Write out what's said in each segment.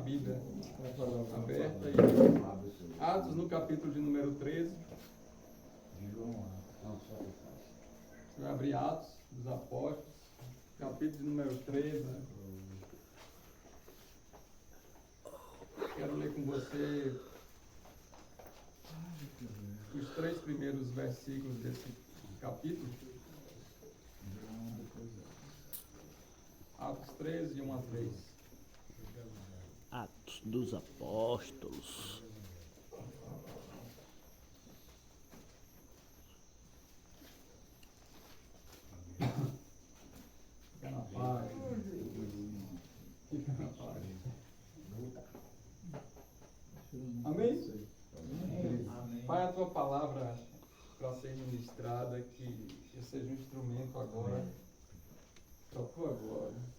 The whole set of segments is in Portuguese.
Bíblia aberta aí. Atos no capítulo de número 13. Você vai abrir Atos dos Apóstolos, capítulo de número 13. Quero ler com você os 3 primeiros versículos desse capítulo. Atos 13, de 1 a 3. Atos dos Apóstolos. Fica na paz. Fica na paz. Amém? Pai, a tua palavra para ser ministrada, que eu seja um instrumento agora para a tua glória.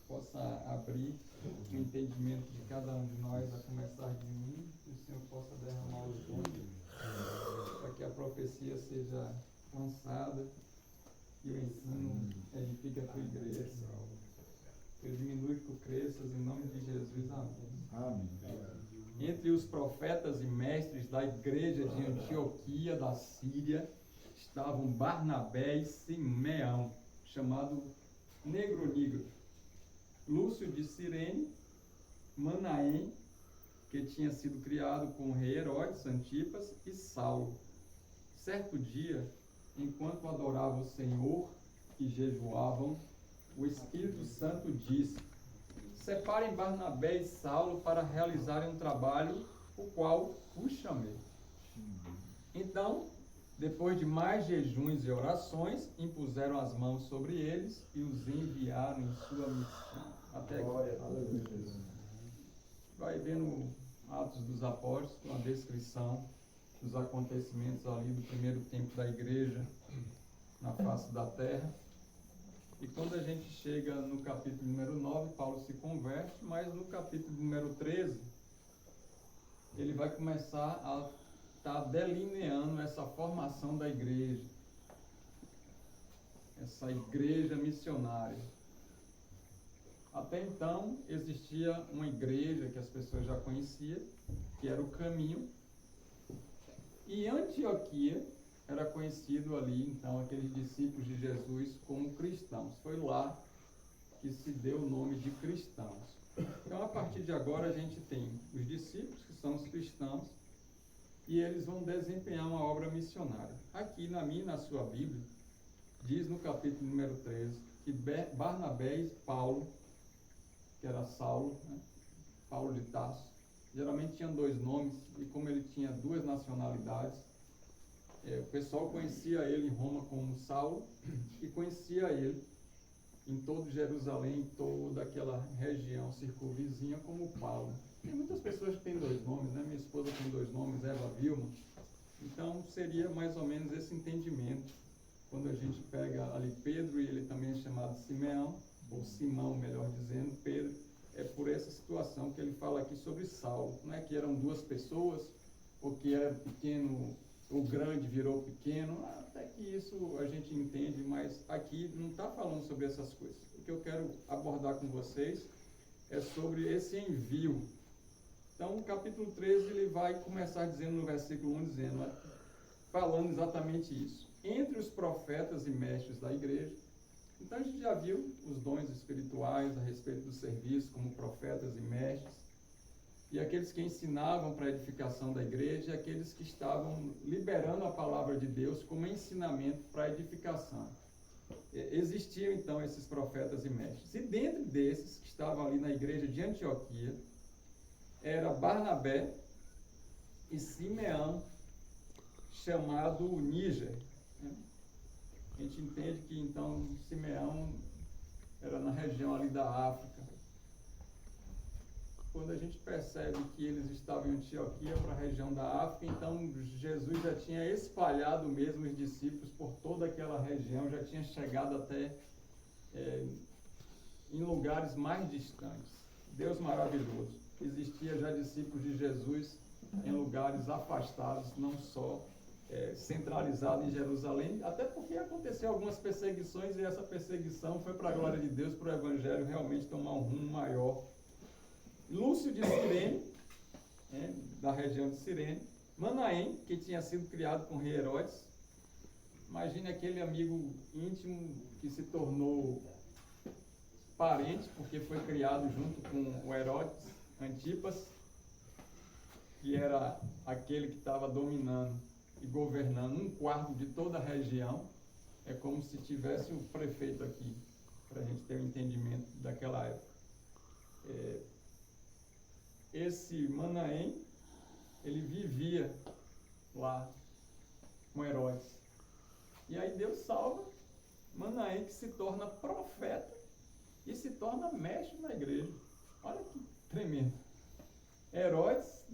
Possa abrir o entendimento de cada um de nós, a começar de mim, que o Senhor possa derramar os dons, para que a profecia seja lançada e o ensino edifique a tua igreja. Que eu diminui, que tu cresças, em nome de Jesus. Amém. Entre os profetas e mestres da igreja de Antioquia, da Síria, estavam Barnabé e Simeão, chamado Negro, Lúcio de Cirene, Manaém, que tinha sido criado com o rei Herodes Antipas, e Saulo. Certo dia, enquanto adoravam o Senhor e jejuavam, o Espírito Santo disse: separem Barnabé e Saulo para realizarem um trabalho o qual os chamei. Então, depois de mais jejuns e orações, impuseram as mãos sobre eles e os enviaram em sua missão. Até aqui. Vai vendo Atos dos Apóstolos, uma descrição dos acontecimentos ali do primeiro tempo da igreja na face da terra. E quando a gente chega no capítulo número 9, Paulo se converte, mas no capítulo número 13, ele vai começar a estar delineando essa formação da igreja, essa igreja missionária. Até então, existia uma igreja que as pessoas já conheciam, que era o Caminho, e Antioquia era conhecido ali, então, aqueles discípulos de Jesus como cristãos. Foi lá que se deu o nome de cristãos. Então, a partir de agora, a gente tem os discípulos, que são os cristãos, e eles vão desempenhar uma obra missionária. Aqui, na minha e na sua Bíblia, diz no capítulo número 13, que Barnabé e Paulo, que era Saulo, né? Paulo de Tarso, geralmente tinham 2 nomes, e como ele tinha 2 nacionalidades, o pessoal conhecia ele em Roma como Saulo e conhecia ele em todo Jerusalém, em toda aquela região circunvizinha como Paulo. Tem muitas pessoas que têm 2 nomes, né? Minha esposa tem 2 nomes, Eva Vilma. Então seria mais ou menos esse entendimento. Quando a gente pega ali Pedro, e ele também é chamado Simeão, ou Simão, melhor dizendo, Pedro, é por essa situação que ele fala aqui sobre Saulo. Não é que eram 2 pessoas, ou que era pequeno, o grande virou pequeno, até que isso a gente entende, mas aqui não está falando sobre essas coisas. O que eu quero abordar com vocês é sobre esse envio. Então, o capítulo 13, ele vai começar dizendo no versículo 1, falando exatamente isso. Entre os profetas e mestres da igreja, então a gente já viu os dons espirituais a respeito do serviço, como profetas e mestres, e aqueles que ensinavam para a edificação da igreja, e aqueles que estavam liberando a palavra de Deus como ensinamento para a edificação. Existiam então esses profetas e mestres. E dentre desses que estavam ali na igreja de Antioquia, era Barnabé e Simeão, chamado Níger. A gente entende que então Simeão era na região ali da África. Quando a gente percebe que eles estavam em Antioquia, para a região da África, então Jesus já tinha espalhado mesmo os discípulos por toda aquela região, já tinha chegado até em lugares mais distantes. Deus maravilhoso. Existia já discípulos de Jesus em lugares afastados, não só centralizado em Jerusalém, até porque aconteceu algumas perseguições, e essa perseguição foi para a glória de Deus, para o Evangelho realmente tomar um rumo maior Lúcio de Cirene, da região de Cirene, Manaém, que tinha sido criado com o rei Herodes. Imagine aquele amigo íntimo que se tornou parente, porque foi criado junto com o Herodes, Antipas, que era aquele que estava dominando e governando um quarto de toda a região. É como se tivesse o prefeito aqui, para a gente ter um entendimento daquela época. Esse Manaém, ele vivia lá com Herodes. E aí Deus salva Manaém, que se torna profeta e se torna mestre na igreja. Olha que tremendo. Herodes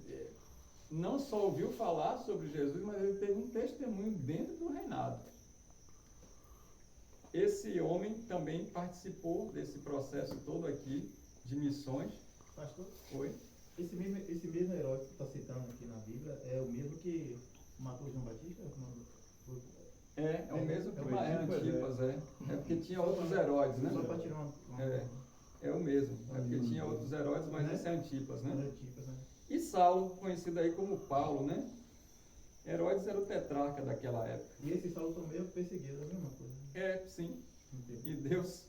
não só ouviu falar sobre Jesus, mas ele teve um testemunho dentro do reinado. Esse homem também participou desse processo todo aqui de missões. Pastor? Oi? Esse mesmo Herodes que está citando aqui na Bíblia é o mesmo que matou João Batista? É o mesmo que é Antipas, É porque tinha outros Herodes, né? Só para tirar uma... É o mesmo. É porque tinha outros Herodes, mas Né? esse é Antipas, né? Antipas, né? E Saulo, conhecido aí como Paulo, né? Herodes era o tetrarca daquela época. E esse Saulo também é perseguido, é a mesma coisa. Sim. Entendi. E Deus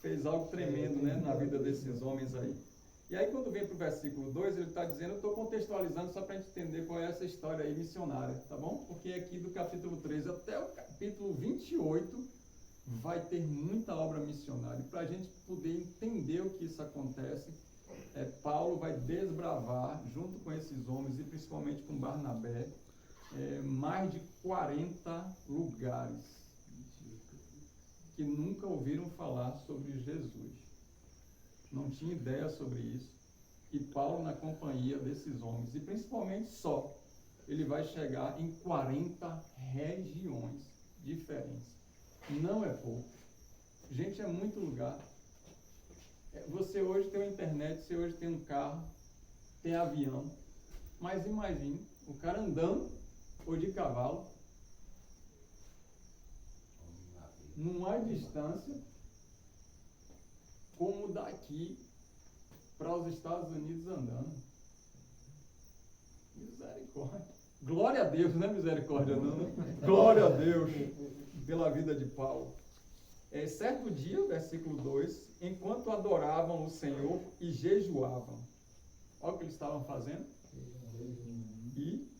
fez algo tremendo, né, na vida desses homens aí. E aí quando vem para o versículo 2, ele está dizendo, eu estou contextualizando só para a gente entender qual é essa história aí missionária, tá bom? Porque aqui do capítulo 3 até o capítulo 28 vai ter muita obra missionária. E para a gente poder entender o que isso acontece, Paulo vai desbravar, junto com esses homens e principalmente com Barnabé, mais de 40 lugares que nunca ouviram falar sobre Jesus. Não tinha ideia sobre isso. E Paulo, na companhia desses homens, e principalmente só, ele vai chegar em 40 regiões diferentes. Não é pouco. Gente, é muito lugar. Você hoje tem uma internet, você hoje tem um carro, tem avião, mas imagine o cara andando ou de cavalo, numa distância como daqui para os Estados Unidos andando. Misericórdia. Glória a Deus, não é misericórdia não, né? Glória a Deus pela vida de Paulo. Certo dia, versículo 2, enquanto adoravam o Senhor e jejuavam. Olha o que eles estavam fazendo. E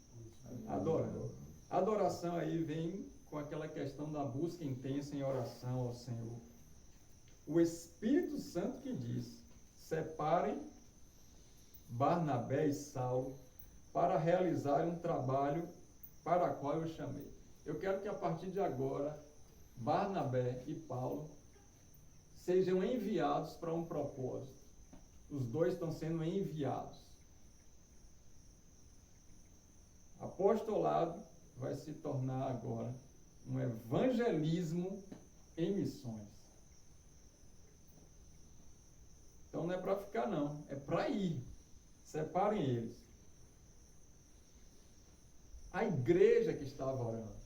adorando. A adoração aí vem com aquela questão da busca intensa em oração ao Senhor. O Espírito Santo que diz, separem Barnabé e Saulo para realizarem um trabalho para o qual eu chamei. Eu quero que a partir de agora, Barnabé e Paulo sejam enviados para um propósito. Os dois estão sendo enviados. Apostolado vai se tornar agora um evangelismo em missões. Então não é para ficar não, é para ir. Separem eles. A igreja que estava orando.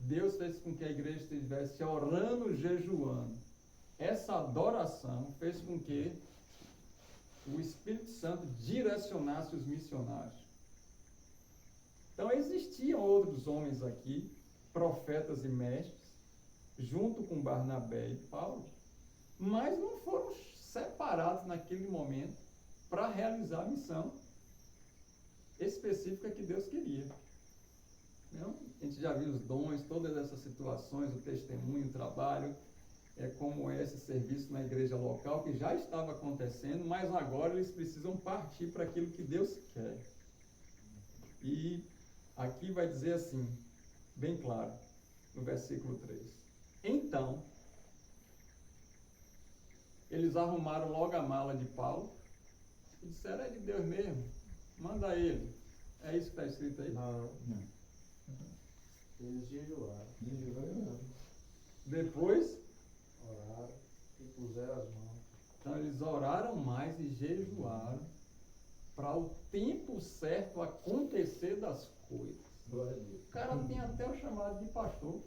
Deus fez com que a igreja estivesse orando, jejuando. Essa adoração fez com que o Espírito Santo direcionasse os missionários. Então existiam outros homens aqui, profetas e mestres, junto com Barnabé e Paulo, mas não foram separados naquele momento para realizar a missão específica que Deus queria. Não? A gente já viu os dons, todas essas situações, o testemunho, o trabalho, como esse serviço na igreja local, que já estava acontecendo, mas agora eles precisam partir para aquilo que Deus quer. E aqui vai dizer assim, bem claro, no versículo 3. Então, eles arrumaram logo a mala de Paulo e disseram, é de Deus mesmo, manda ele. É isso que está escrito aí? Não. Eles jejuaram. Depois, Oraram e puseram as mãos. então eles oraram mais e jejuaram para o tempo certo acontecer das coisas. Glória a Deus. O cara tem até o chamado de pastor.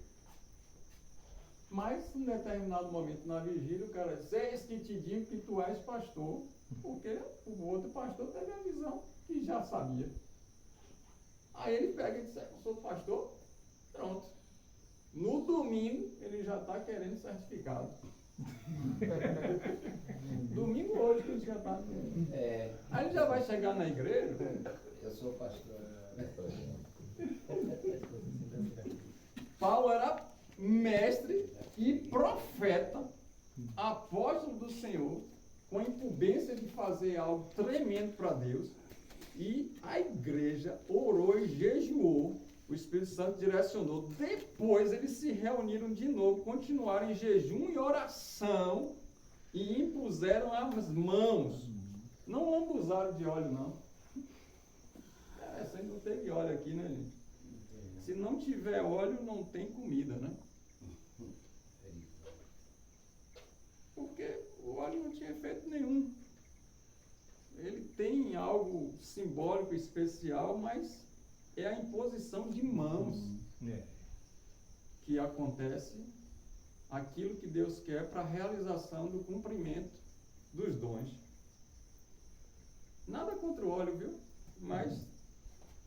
Mas, em determinado momento na vigília, o cara diz, eis que te digo que tu és pastor, porque o outro pastor teve a visão que já sabia. Aí ele pega e diz, eu sou pastor, pronto. No domingo, ele já está querendo certificado. Domingo hoje que ele já está. Aí ele já vai chegar na igreja. Eu sou pastor. Paulo era mestre e profeta, apóstolo do Senhor, com a incumbência de fazer algo tremendo para Deus. E a igreja orou e jejuou. O Espírito Santo direcionou. Depois eles se reuniram de novo, continuaram em jejum e oração e impuseram as mãos. Não lambuzaram de óleo, não. Você não teve óleo aqui, né, gente? Se não tiver óleo, não tem comida, né? Porque o óleo não tinha efeito nenhum. Ele tem algo simbólico especial, mas é a imposição de mãos que acontece aquilo que Deus quer para a realização do cumprimento dos dons. Nada contra o óleo, viu? Mas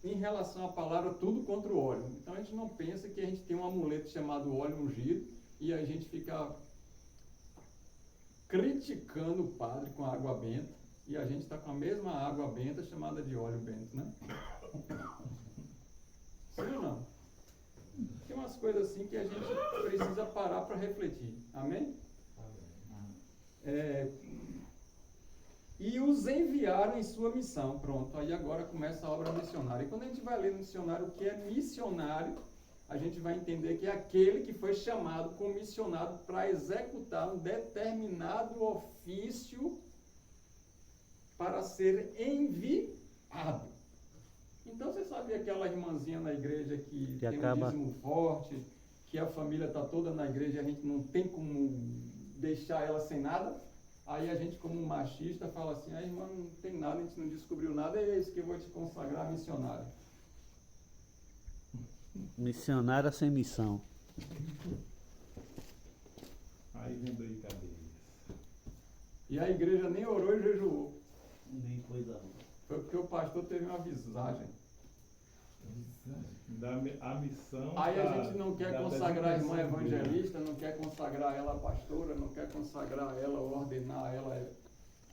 em relação à palavra, tudo contra o óleo. Então a gente não pensa que a gente tem um amuleto chamado óleo ungido e a gente fica criticando o padre com a água benta e a gente está com a mesma água benta chamada de óleo bento, né? Sim ou não? Tem umas coisas assim que a gente precisa parar para refletir. Amém? E os enviaram em sua missão. Pronto, aí agora começa a obra missionária. E quando a gente vai ler no dicionário o que é missionário, a gente vai entender que é aquele que foi chamado, comissionado para executar um determinado ofício para ser enviado. Então você sabia aquela irmãzinha na igreja que tem acaba... um dízimo forte, que a família está toda na igreja e a gente não tem como deixar ela sem nada? Aí a gente, como machista, fala assim, a irmã não tem nada, a gente não descobriu nada, é isso que eu vou te consagrar missionário. Missionária sem missão. Aí vem brincadeiras. E a igreja nem orou e jejuou. Nem coisa. Foi porque o pastor teve uma visagem. A missão. Aí a gente não quer consagrar a irmã evangelista, não quer consagrar ela a pastora, não quer consagrar ela, ordenar ela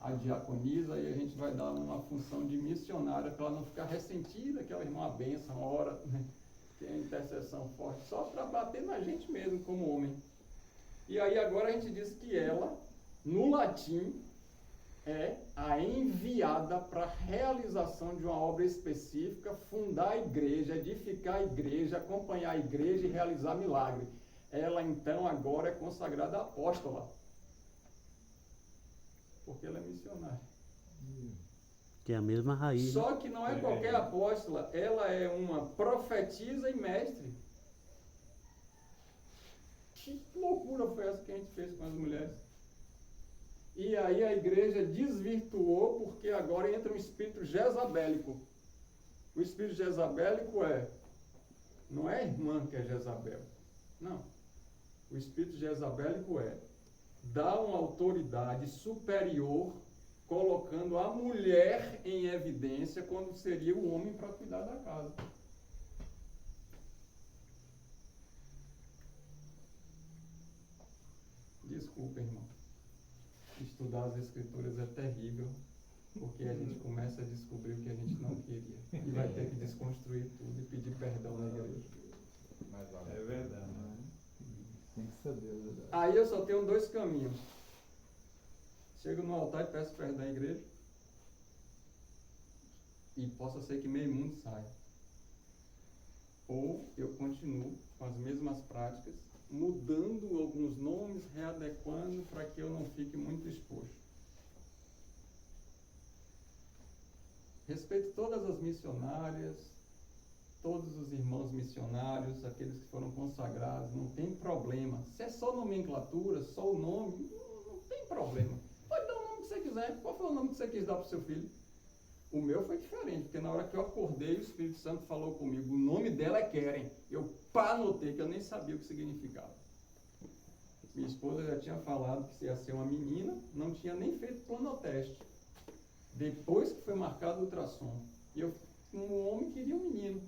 a diaconisa, e a gente vai dar uma função de missionária para ela não ficar ressentida, aquela irmã benção, ora, tem a intercessão forte, só para bater na gente mesmo como homem. E aí agora a gente diz que ela, no latim, é a enviada para a realização de uma obra específica, fundar a igreja, edificar a igreja, acompanhar a igreja e realizar milagre. Ela então agora é consagrada apóstola, porque ela é missionária. Que é a mesma raiz. Só que não é qualquer apóstola, ela é uma profetisa e mestre. Que loucura foi essa que a gente fez com as mulheres? E aí a igreja desvirtuou, porque agora entra um espírito jezabélico. O espírito jezabélico não é a irmã que é Jezabel. Não. O espírito jezabélico dar uma autoridade superior, colocando a mulher em evidência, quando seria o homem para cuidar da casa. Desculpa, irmão. Estudar as escrituras é terrível, porque a gente começa a descobrir o que a gente não queria. E vai ter que desconstruir tudo e pedir perdão na igreja. É verdade. Tem que saber, é verdade. Aí eu só tenho dois caminhos. Chego no altar e peço perdão à igreja. E possa ser que meio mundo saia. Ou eu continuo com as mesmas práticas, mudando alguns nomes, readequando para que eu não fique muito exposto. Respeito todas as missionárias, todos os irmãos missionários, aqueles que foram consagrados, não tem problema. Se é só nomenclatura, só o nome, não tem problema. Pode dar o nome que você quiser. Qual foi o nome que você quis dar para o seu filho? O meu foi diferente, porque na hora que eu acordei, o Espírito Santo falou comigo, o nome dela é Keren. Eu anotei, que eu nem sabia o que significava. Minha esposa já tinha falado que ia ser uma menina, não tinha nem feito planoteste. Depois que foi marcado o ultrassom. E eu, um homem, queria um menino.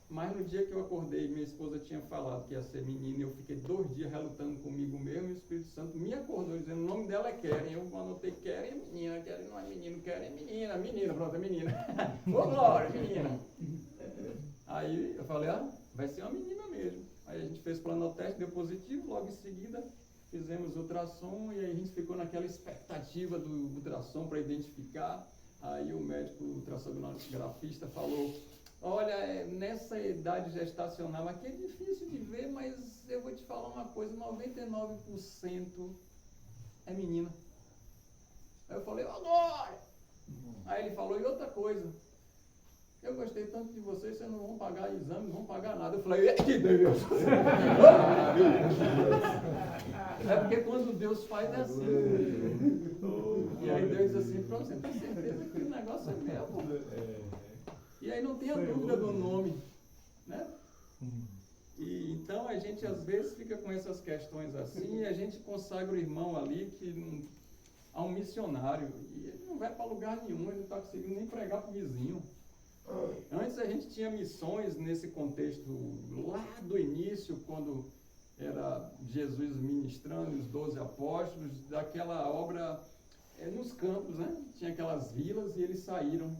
Mas no dia que eu acordei, minha esposa tinha falado que ia ser menina, e eu fiquei 2 dias relutando comigo mesmo, e o Espírito Santo me acordou, dizendo, o nome dela é Keren. Eu anotei Keren é menina, Keren não é menino, Keren é menina, menina, pronto, é menina. Ô, Glória, menina. Aí eu falei, vai ser uma menina mesmo. Aí a gente fez planoteste, deu positivo, logo em seguida fizemos ultrassom, e aí a gente ficou naquela expectativa do ultrassom para identificar. Aí o médico ultrassonografista falou, olha, nessa idade gestacional aqui é difícil de ver, mas eu vou te falar uma coisa, 99% é menina. Aí eu falei, Glória! Aí ele falou, e outra coisa, eu gostei tanto de vocês, vocês não vão pagar exame, não vão pagar nada. Eu falei, que Deus! É porque quando Deus faz é assim. E aí Deus diz assim, pronto, você tem certeza que o negócio é meu? E aí não tem a dúvida do nome, né? E então a gente às vezes fica com essas questões assim, e a gente consagra o irmão ali a um missionário, e ele não vai para lugar nenhum, ele não está conseguindo nem pregar para o vizinho. Antes a gente tinha missões nesse contexto, lá do início, quando era Jesus ministrando, os 12 apóstolos, daquela obra nos campos, né? Tinha aquelas vilas e eles saíram,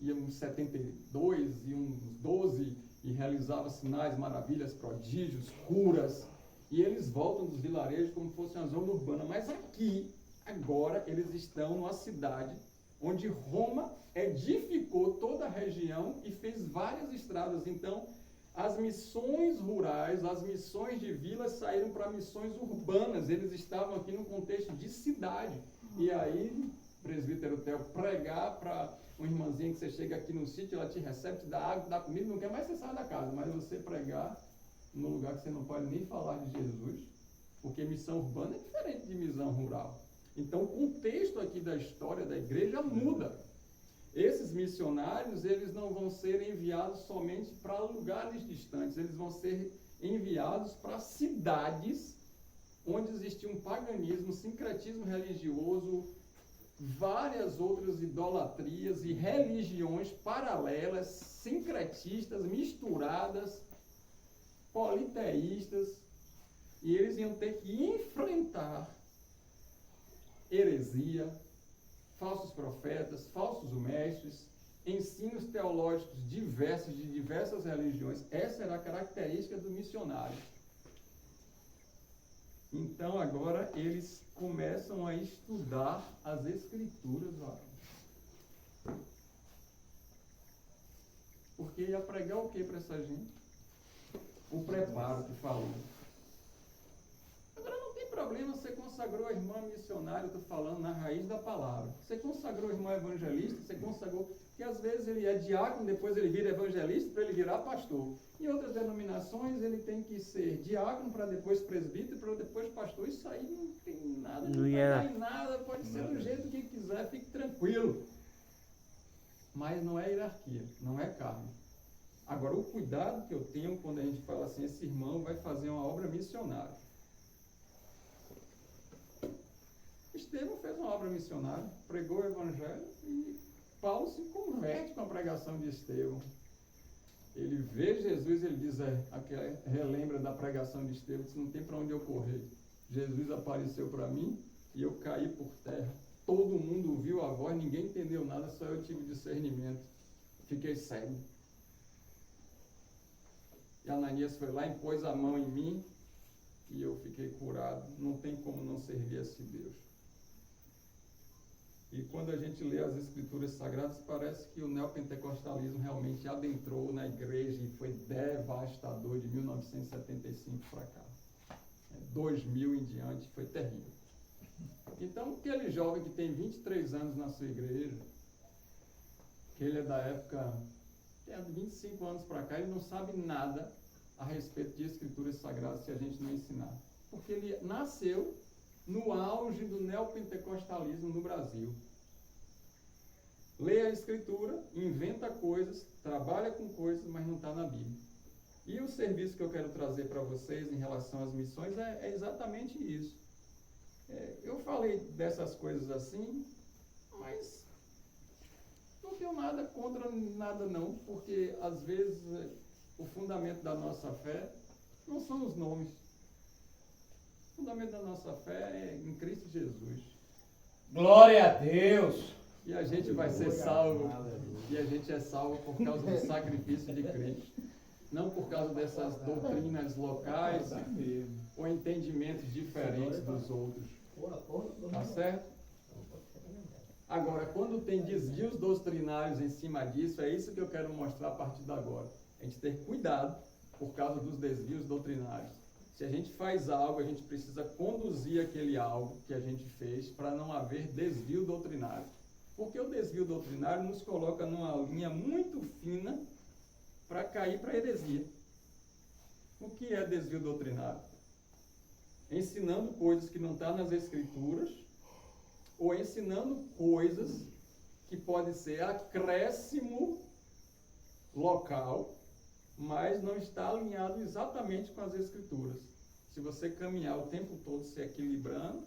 iam uns 72 e uns 12 e realizavam sinais, maravilhas, prodígios, curas, e eles voltam dos vilarejos como se fosse uma zona urbana. Mas aqui, agora, eles estão numa cidade onde Roma edificou toda a região e fez várias estradas. Então, as missões rurais, as missões de vilas saíram para missões urbanas. Eles estavam aqui no contexto de cidade. E aí, presbítero Theo, pregar para uma irmãzinha que você chega aqui no sítio, ela te recebe, te dá água, te dá comida, não quer mais você sair da casa. Mas você pregar num lugar que você não pode nem falar de Jesus, porque missão urbana é diferente de missão rural. Então, o contexto aqui da história da igreja muda. Esses missionários, eles não vão ser enviados somente para lugares distantes, eles vão ser enviados para cidades onde existia um paganismo, sincretismo religioso, várias outras idolatrias e religiões paralelas, sincretistas, misturadas, politeístas, e eles iam ter que enfrentar heresia, falsos profetas, falsos mestres, ensinos teológicos diversos de diversas religiões. Essa era a característica do missionário. Então agora eles começam a estudar as escrituras, porque ia pregar o que para essa gente? O preparo que falou. Agora não tem problema, você consagrou a irmã missionária, eu estou falando na raiz da palavra. Você consagrou a irmã evangelista, você consagrou, que às vezes ele é diácono, depois ele vira evangelista para ele virar pastor. Em outras denominações ele tem que ser diácono para depois presbítero, para depois pastor. Isso aí não tem nada, não vai dar em nada, pode ser do jeito que quiser, fique tranquilo. Mas não é hierarquia, não é carne. Agora, o cuidado que eu tenho quando a gente fala assim, esse irmão vai fazer uma obra missionária. Estevão fez uma obra missionária, pregou o evangelho e Paulo se converte com a pregação de Estevão. Ele vê Jesus, ele diz, relembra da pregação de Estevão, diz, não tem para onde eu correr. Jesus apareceu para mim e eu caí por terra. Todo mundo ouviu a voz, ninguém entendeu nada, só eu tive discernimento. Fiquei cego. E Ananias foi lá, impôs a mão em mim e eu fiquei curado. Não tem como não servir a esse Deus. E quando a gente lê as escrituras sagradas, parece que o neopentecostalismo realmente adentrou na igreja e foi devastador de 1975 para cá. 2000 em diante, foi terrível. Então, aquele jovem que tem 23 anos na sua igreja, que ele é da época, tem 25 anos para cá, ele não sabe nada a respeito de escrituras sagradas se a gente não ensinar. Porque ele nasceu no auge do neopentecostalismo no Brasil. Lê a escritura, inventa coisas, trabalha com coisas, mas não está na Bíblia. E o serviço que eu quero trazer para vocês em relação às missões é exatamente isso. Eu falei dessas coisas assim, mas não tenho nada contra nada não, porque às vezes o fundamento da nossa fé não são os nomes. O fundamento da nossa fé é em Cristo Jesus. Glória a Deus! E a gente vai ser salvo, e a gente é salvo por causa do sacrifício de Cristo. Não por causa dessas doutrinas locais ou entendimentos diferentes dos outros. Tá certo? Agora, quando tem desvios doutrinários em cima disso, é isso que eu quero mostrar a partir de agora. A gente ter cuidado por causa dos desvios doutrinários. Se a gente faz algo, a gente precisa conduzir aquele algo que a gente fez para não haver desvio doutrinário. Porque o desvio doutrinário nos coloca numa linha muito fina para cair para a heresia. O que é desvio doutrinário? Ensinando coisas que não estão nas Escrituras, ou ensinando coisas que podem ser acréscimo local, mas não está alinhado exatamente com as Escrituras. Se você caminhar o tempo todo se equilibrando,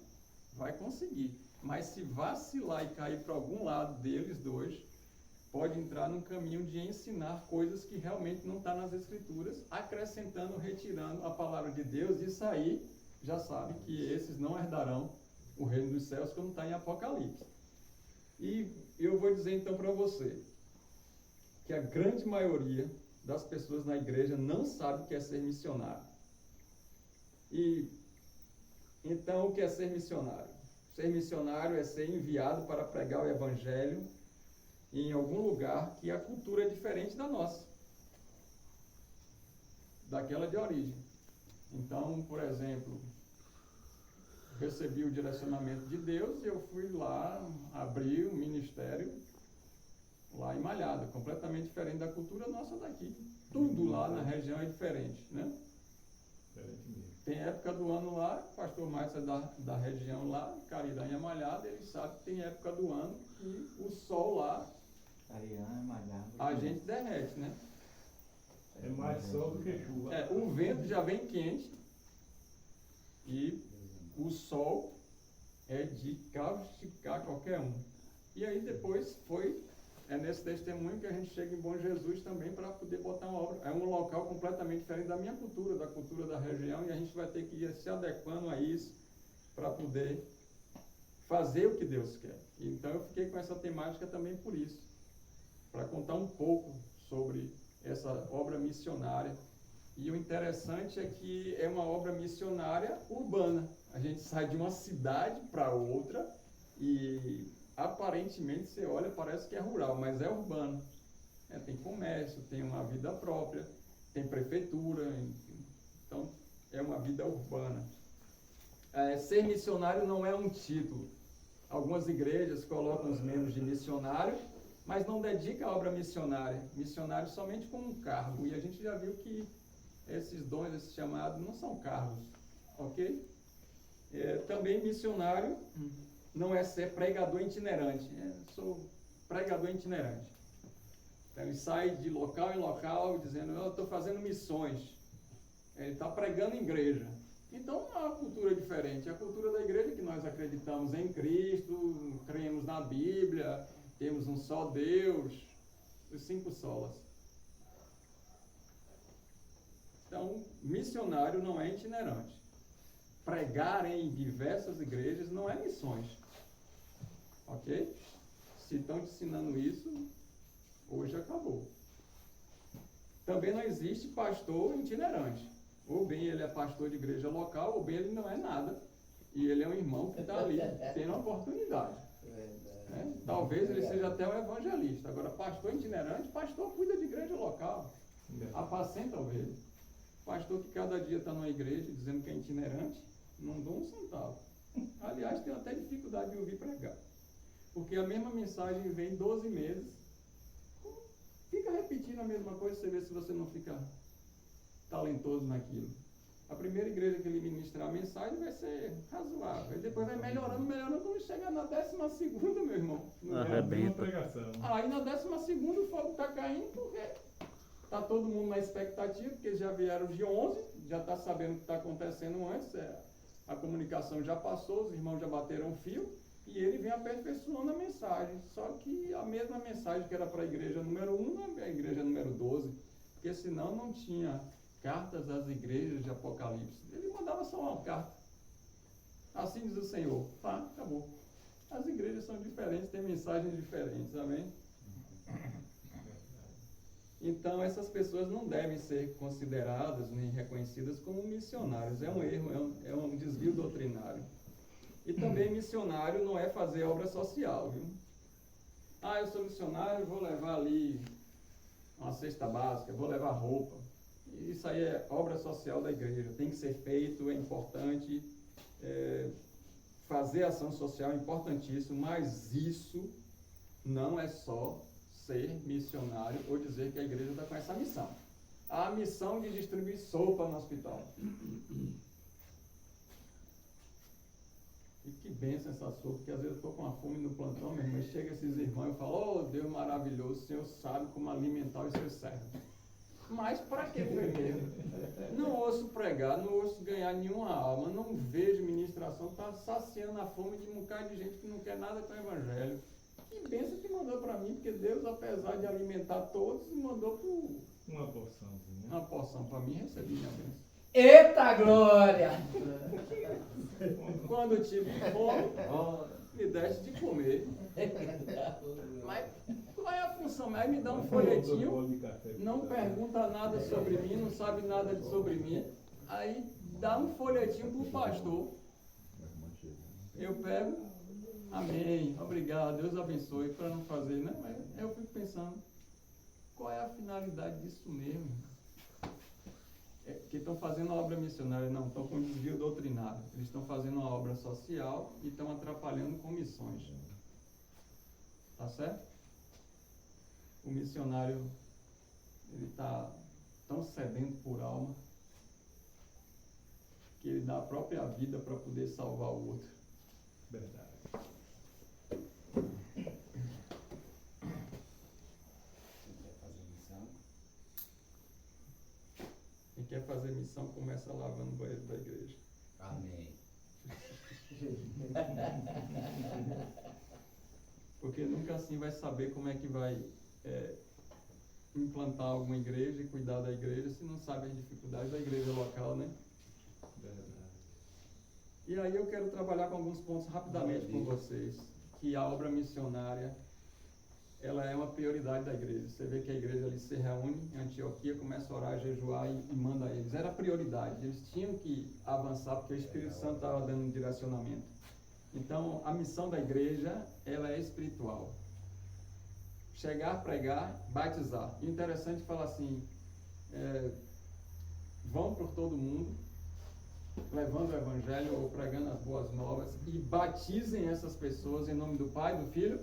vai conseguir. Mas se vacilar e cair para algum lado deles dois, pode entrar num caminho de ensinar coisas que realmente não estão nas Escrituras, acrescentando, retirando a palavra de Deus, e isso aí já sabe que esses não herdarão o reino dos céus, como está em Apocalipse. E eu vou dizer então para você que a grande maioria das pessoas na igreja não sabe o que é ser missionário. E então o que é ser missionário? Ser missionário é ser enviado para pregar o evangelho em algum lugar que a cultura é diferente da nossa, daquela de origem. Então, por exemplo, recebi o direcionamento de Deus e eu fui lá abrir um ministério lá em Malhada, completamente diferente da cultura nossa daqui. Tudo lá na região é diferente, né? Tem época do ano lá, o pastor Márcio é da região lá, Cariranha Malhada, ele sabe que tem época do ano que o sol lá, a gente derrete, né? É mais sol do que chuva. O vento já vem quente e o sol é de castigar qualquer um. E aí depois é nesse testemunho que a gente chega em Bom Jesus também para poder botar uma obra. É um local completamente diferente da minha cultura, da cultura da região, e a gente vai ter que ir se adequando a isso para poder fazer o que Deus quer. Então eu fiquei com essa temática também por isso, para contar um pouco sobre essa obra missionária. E o interessante é que é uma obra missionária urbana. A gente sai de uma cidade para outra e aparentemente você olha, parece que é rural, mas é urbano. Tem comércio, tem uma vida própria, tem prefeitura, enfim. Então é uma vida urbana. Ser missionário não é um título. Algumas igrejas colocam os membros de missionário, mas não dedicam a obra missionária. Missionário somente como um cargo. E a gente já viu que esses dons, esses chamados, não são cargos, ok? Também missionário não é ser pregador itinerante. Sou pregador itinerante. Então ele sai de local em local dizendo, eu estou fazendo missões. Ele está pregando em igreja. Então é uma cultura diferente. A cultura da igreja é que nós acreditamos em Cristo, cremos na Bíblia, temos um só Deus, os 5 solas. Então, missionário não é itinerante. Pregar em diversas igrejas não é missões. Ok? Se estão te ensinando isso, hoje acabou. Também não existe pastor itinerante. Ou bem ele é pastor de igreja local, ou bem ele não é nada. E ele é um irmão que está ali tendo a oportunidade. Talvez ele seja até um evangelista. Agora, pastor itinerante, pastor cuida de igreja local. Apacenta a ovelha. Pastor que cada dia está numa igreja dizendo que é itinerante, não dou um centavo. Aliás, tenho até dificuldade de ouvir pregar. Porque a mesma mensagem vem 12 meses. Fica repetindo a mesma coisa, você vê se você não fica talentoso naquilo. A primeira igreja que ele ministrar a mensagem vai ser razoável. E depois vai melhorando, quando chegar na 12ª, meu irmão. Arrebenta. Pregação. Aí na 12ª o fogo está caindo porque Está todo mundo na expectativa, porque já vieram de 11, já está sabendo o que está acontecendo antes, a comunicação já passou, os irmãos já bateram o fio, e ele vem aperfeiçoando a mensagem. Só que a mesma mensagem que era para a igreja número 1, não é a igreja número 12, porque senão não tinha cartas às igrejas de Apocalipse. Ele mandava só uma carta. Assim diz o Senhor. Tá, acabou. As igrejas são diferentes, têm mensagens diferentes, amém? Então, essas pessoas não devem ser consideradas nem reconhecidas como missionários. É um erro, é um desvio doutrinário. E também missionário não é fazer obra social, viu? Ah, eu sou missionário, vou levar ali uma cesta básica, vou levar roupa. Isso aí é obra social da igreja, tem que ser feito, é importante. Fazer ação social é importantíssimo, mas isso não é só ser missionário ou dizer que a igreja está com essa missão. A missão de distribuir sopa no hospital. E que bênção essa sopa, porque às vezes eu estou com uma fome no plantão, meu irmão, e chega esses irmãos e falam, oh Deus maravilhoso, o Senhor sabe como alimentar os seus servos. Mas para que foi mesmo? Não ouço pregar, não ouço ganhar nenhuma alma, não vejo ministração, está saciando a fome de um bocado de gente que não quer nada com o evangelho. Que bênção que mandou para mim, porque Deus, apesar de alimentar todos, mandou Uma porçãozinha. uma porção para mim, recebi minha bênção. Eita glória! Quando eu tive fome, me deste de comer. Mas qual é a função? Aí me dá um folhetinho, não pergunta nada sobre mim, não sabe nada sobre mim. Aí dá um folhetinho pro pastor. Eu pego, amém, obrigado, Deus abençoe, para não fazer, né? Mas eu fico pensando, qual é a finalidade disso mesmo? Que estão fazendo a obra missionária, não, estão com desvio doutrinário. Eles estão fazendo uma obra social e estão atrapalhando com missões. Tá certo? O missionário, ele está tão sedento por alma que ele dá a própria vida para poder salvar o outro. Verdade. Quem quer fazer missão começa lavando o banheiro da igreja. Amém. Porque nunca assim vai saber como é que vai implantar alguma igreja e cuidar da igreja se não sabe as dificuldades da igreja local, né? Verdade. E aí eu quero trabalhar com alguns pontos rapidamente com vocês, que a obra missionária, ela é uma prioridade da igreja. Você vê que a igreja ali se reúne em Antioquia, começa a orar, jejuar e manda eles. Era prioridade, eles tinham que avançar porque o Espírito Santo estava dando um direcionamento. Então, a missão da igreja, ela é espiritual. Chegar, pregar, batizar. E interessante falar assim, vão por todo mundo, levando o evangelho ou pregando as boas novas e batizem essas pessoas em nome do Pai, do Filho,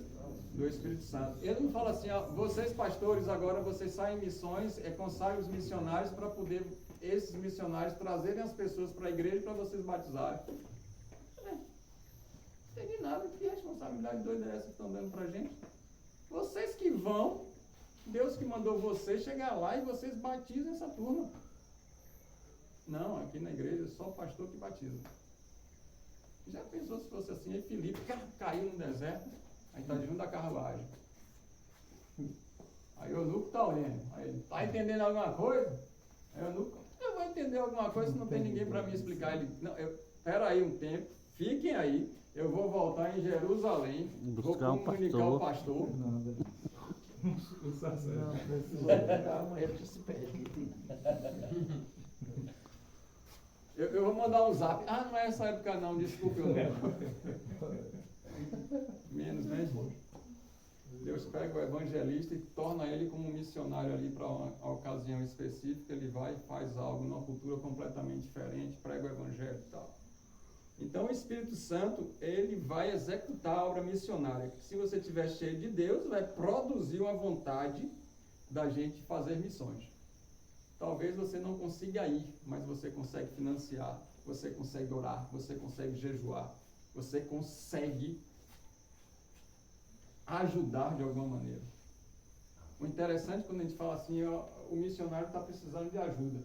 do Espírito Santo. Ele não fala assim, vocês pastores agora vocês saem em missões, consagrem os missionários para poder esses missionários trazerem as pessoas para a igreja para vocês batizarem. Não tem nada, que responsabilidade doida é essa que estão dando para a gente? Vocês que vão, Deus que mandou vocês chegar lá e vocês batizam essa turma. Não, aqui na igreja só o pastor que batiza. Já pensou se fosse assim? Aí Filipe caiu no deserto, aí está junto da carruagem. Aí o eunuco está olhando. Aí ele, está entendendo alguma coisa? Aí o eunuco, eu vou entender alguma coisa se não tem ninguém para me explicar. Ele, não, espera aí um tempo, fiquem aí, eu vou voltar em Jerusalém, Buscar vou comunicar o pastor. O sacerdote. Eu vou mandar um zap. Ah, não é essa época não, desculpe eu não. Menos, né, irmão? Deus pega o evangelista e torna ele como um missionário ali para uma ocasião específica. Ele vai e faz algo numa cultura completamente diferente, prega o evangelho e tal. Então o Espírito Santo, ele vai executar a obra missionária. Se você estiver cheio de Deus, vai produzir uma vontade da gente fazer missões. Talvez você não consiga ir, mas você consegue financiar, você consegue orar, você consegue jejuar, você consegue ajudar de alguma maneira. O interessante quando a gente fala assim, ó, o missionário está precisando de ajuda.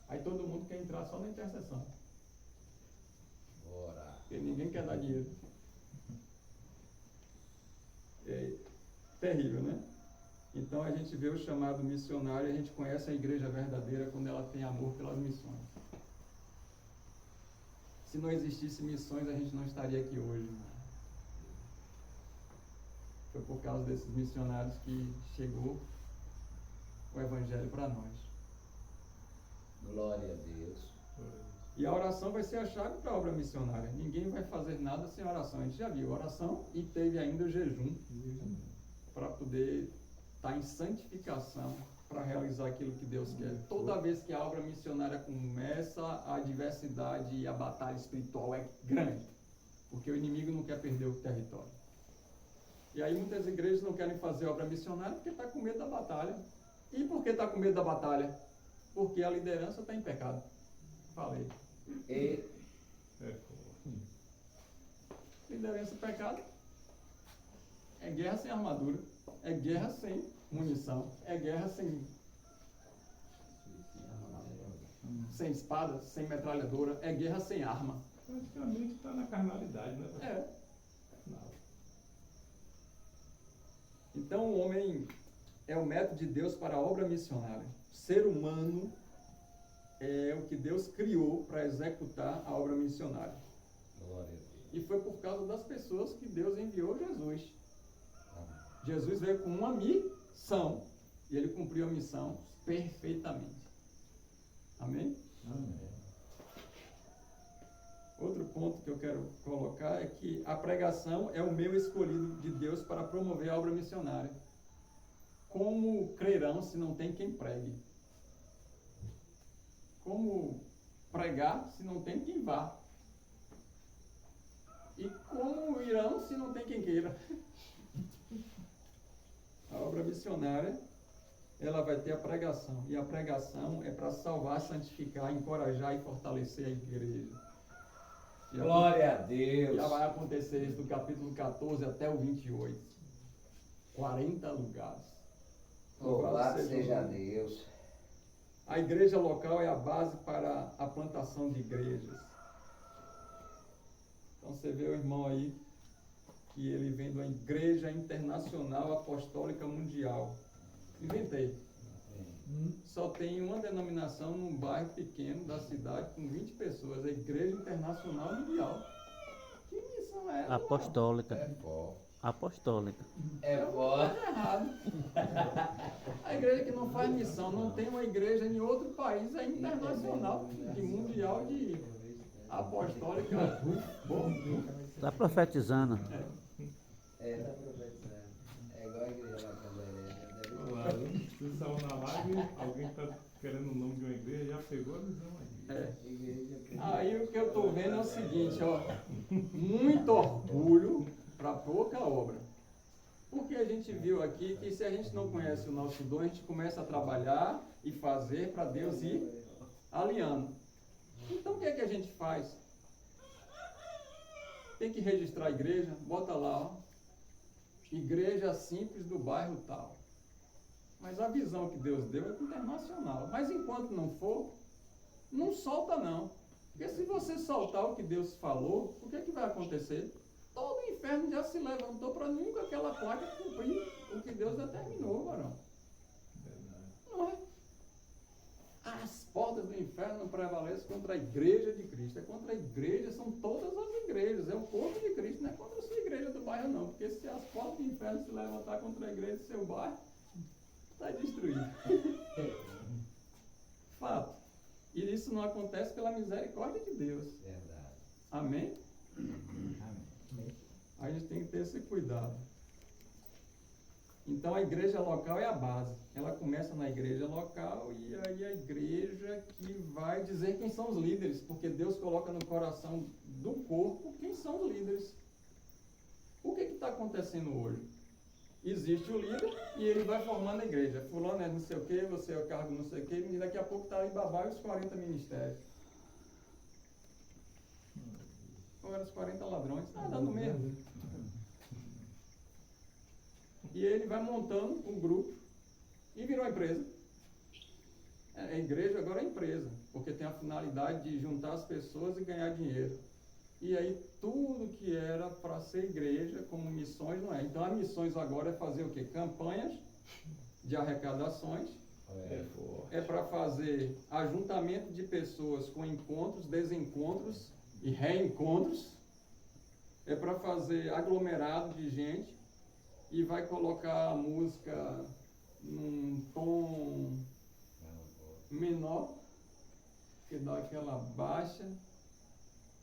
Aí todo mundo quer entrar só na intercessão. Bora. Porque ninguém quer dar dinheiro. É terrível, né? Então a gente vê o chamado missionário, a gente conhece a igreja verdadeira quando ela tem amor pelas missões. Se não existisse missões, a gente não estaria aqui hoje. Foi por causa desses missionários que chegou o evangelho para nós. Glória a Deus. E a oração vai ser a chave para a obra missionária. Ninguém vai fazer nada sem oração. A gente já viu oração e teve ainda o jejum para poder estar em santificação para realizar aquilo que Deus quer. Toda vez que a obra missionária começa, a adversidade e a batalha espiritual é grande, porque o inimigo não quer perder o território. E aí muitas igrejas não querem fazer obra missionária porque está com medo da batalha. E por que está com medo da batalha? Porque a liderança está em pecado. Falei. E Liderança e pecado é guerra sem armadura, é guerra sem munição, é guerra sem espada, sem metralhadora, é guerra sem arma. praticamente está na carnalidade, né? É. Não. Então o homem é o método de Deus para a obra missionária. O ser humano é o que Deus criou para executar a obra missionária. glória a Deus. E foi por causa das pessoas que Deus enviou Jesus. Jesus veio com uma missão e ele cumpriu a missão perfeitamente. Amém? Amém. Outro ponto que eu quero colocar é que a pregação é o meio escolhido de Deus para promover a obra missionária. Como crerão se não tem quem pregue? Como pregar se não tem quem vá? E como irão se não tem quem queira? A obra missionária, ela vai ter a pregação. E a pregação é para salvar, santificar, encorajar e fortalecer a igreja. Glória a Deus. Já vai acontecer isso do capítulo 14 até o 28. 40 lugares. Louvado seja o nome. Deus. A igreja local é a base para a plantação de igrejas. Então você vê o irmão aí, que ele vem de uma igreja internacional apostólica mundial. Inventei. Só tem uma denominação num bairro pequeno da cidade com 20 pessoas, a Igreja Internacional Mundial. Que missão é essa? Apostólica. É bom. Apostólica. É bom. Tá errado. A igreja que não faz missão, não tem uma igreja em outro país, é internacional, de mundial, de apostólica. Bom, Está profetizando. É, tá profetizando. É igual a igreja lá também, Olá, você saiu na live, alguém está querendo o nome de uma igreja, já pegou a visão aí. é. Igreja que... Aí o que eu estou vendo é o seguinte, ó, muito orgulho para pouca obra. Porque a gente viu aqui que se a gente não conhece o nosso dom, a gente começa a trabalhar e fazer para Deus ir alinhando. Então o que é que a gente faz? Tem que registrar a igreja, bota lá, ó, igreja simples do bairro tal. Mas a visão que Deus deu é internacional. Mas enquanto não for, não solta não. Porque se você soltar o que Deus falou, o que é que vai acontecer? Todo o inferno já se levantou para nunca aquela placa cumprir o que Deus determinou, varão. Verdade. Não é? As portas do inferno não prevalecem contra a igreja de Cristo. É contra a igreja, são todas as igrejas. É o corpo de Cristo, não é contra a sua igreja do bairro, não. Porque se as portas do inferno se levantar contra a igreja do seu bairro, está destruído. Fato. E isso não acontece pela misericórdia de Deus. Verdade. Amém? Amém. A gente tem que ter esse cuidado. Então a igreja local é a base. Ela começa na igreja local e aí a igreja que vai dizer quem são os líderes, porque Deus coloca no coração do corpo quem são os líderes. O que está acontecendo hoje? Existe o líder e ele vai formando a igreja. Fulano é não sei o que, você é o cargo não sei o que, e daqui a pouco está ali babá e os 40 ministérios. Ou eram os 40 ladrões, está dando mesmo. E ele vai montando um grupo E virou empresa. A igreja agora é empresa, porque tem a finalidade de juntar as pessoas e ganhar dinheiro. E aí tudo que era para ser igreja, como missões, não é. Então, as missões agora é fazer o quê? Campanhas de arrecadações. É para fazer ajuntamento de pessoas com encontros, desencontros e reencontros. É para fazer aglomerado de gente e vai colocar a música num tom menor, que dá aquela baixa,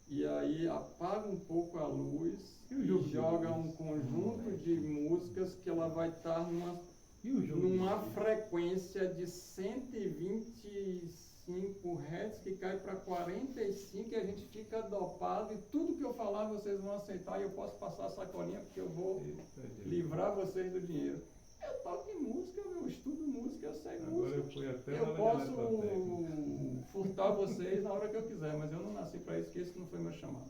e aí apaga um pouco a luz e joga um conjunto de músicas que ela vai estar numa frequência de 125 Hz que cai para 45 e a gente fica dopado e tudo que eu falar vocês vão aceitar e eu posso passar a sacolinha porque eu vou livrar vocês do dinheiro. Eu toco em música, eu estudo música, eu sei música. Eu posso furtar vocês na hora que eu quiser, mas eu não nasci para isso, que esse não foi meu chamado.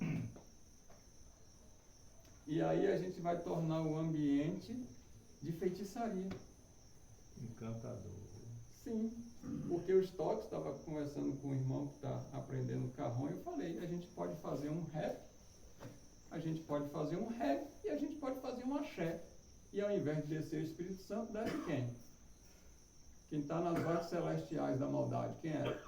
E aí a gente vai tornar o ambiente de feitiçaria. Encantador. Sim, porque os toques, estava conversando com um irmão que está aprendendo carrom, e eu falei, a gente pode fazer um rap, a gente pode fazer um rap e a gente pode fazer um axé. E ao invés de descer o Espírito Santo, desce quem? Quem está nas vozes celestiais da maldade, quem é?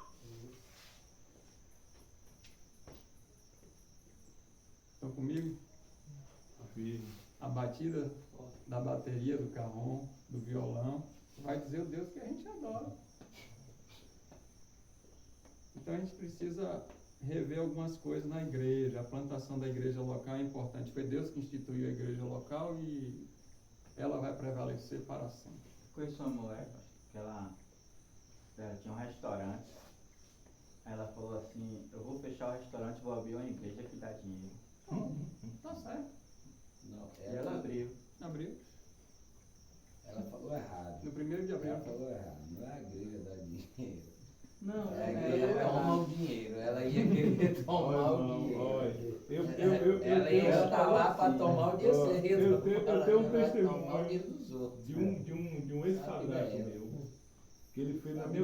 Estão comigo? A batida da bateria, do carrom, do violão, vai dizer o Deus que a gente adora. Então a gente precisa rever algumas coisas na igreja. A plantação da igreja local é importante. Foi Deus que instituiu a igreja local e ela vai prevalecer para sempre. Conheço uma mulher, que ela tinha um restaurante. Ela falou assim, eu vou fechar o restaurante e vou abrir uma igreja que dá dinheiro. Tá certo. Não, E ela abriu. Abriu. Ela falou errado. No 1º de abril. Ela falou errado. Não é a igreja dar dinheiro. Não, É a igreja tomar o dinheiro. Ela ia querer tomar o dinheiro. Ela ia estar lá para tomar o dinheiro. Eu tenho um Ela vai tomar o testemunho dinheiro dos outros. de um ex-padrasto meu, que ele fez na minha